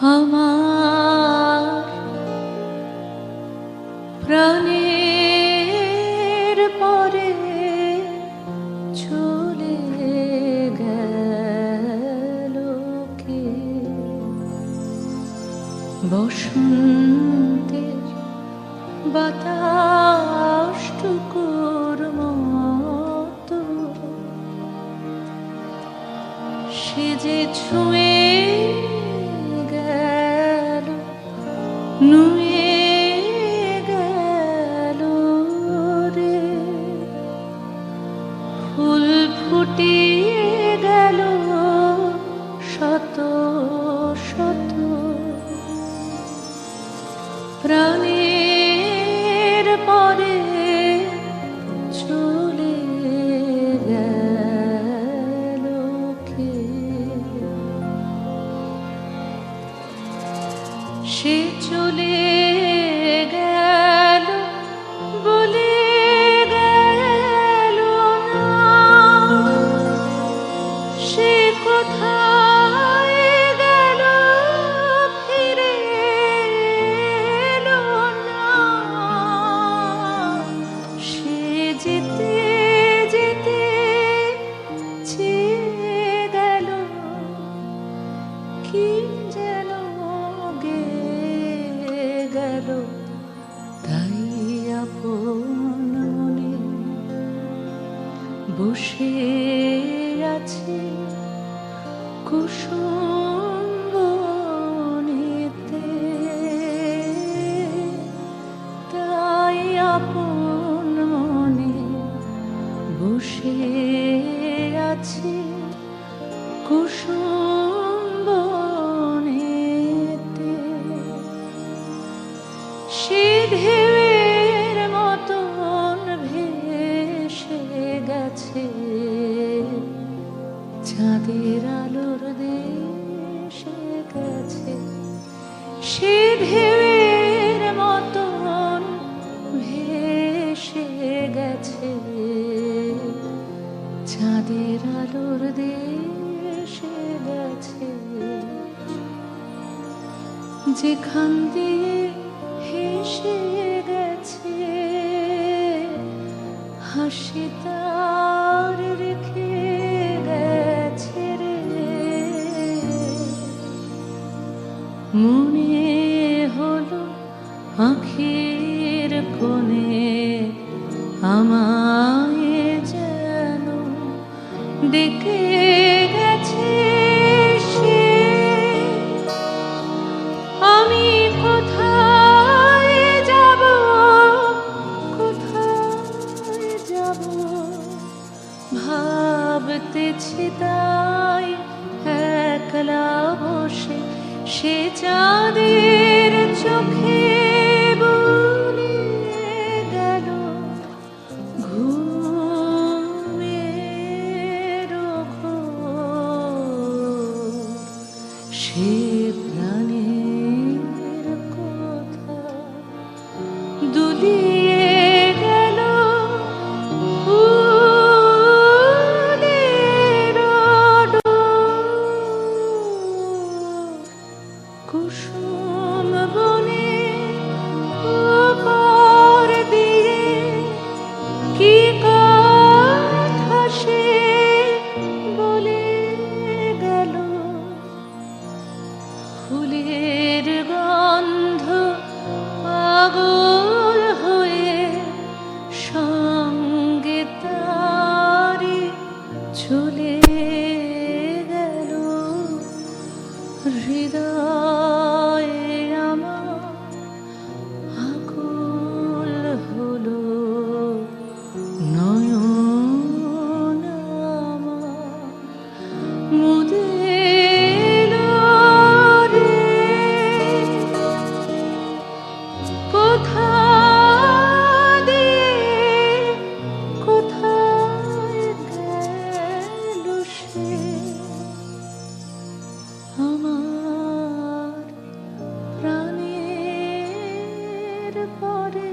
আমার প্রাণের পরে চলে গেল কে? বসন্তের বাতাসটুকুর মতো সে যে ছুঁয়ে গেল, নুয়ে গেল রে। ফুল ফুটিয়ে গেল শত শত, প্রাণের পরে চলে গেল কে? সে চলে গেল বলে গেল না, সে কোথায় গেল ফিরে এলো না। সে যেতে যেতে চেয়ে গেল কি যেন গেল, তাই আপন মনে বসে আছে কুসুম বনেতে। তাই আপন মনে বসে আছে কুসুম বনেতে। সে ঢেউয়ের মতন ভেসে গেছে চাঁদের আলোর দেশে গেছে। সে ঢেউয়ের মতন ভেসে গেছে চাঁদের আলোর দেশে গেছে। যেখান দিয়ে হেসে গেছে হাসি তার রেখে গেছে রে। মনে হলো আঁখের কোণে আমায় যেন ডেকে গেছে সে। আমি কোথায় যাব, কোথায় যাব ভাবতেছি তাই একলা বসে। সে চাঁদের চোখে বুলিয়ে গেল ঘুমের ঘোর। সে প্রাণের কথা দুলিয়ে গেল ফুলের ডোর। কুসুম বনে উপর দিয়ে কি কথা সে বলে গেল। ফুলের গন্ধ পাগল হয়ে সঙ্গে তারি চলে গেল। হৃদয়ে আমার আকুল হলো, নয়ন আমার মুদে এলো রে। কোথা দিয়ে কোথায় গেল সে? আমার প্রাণের পরে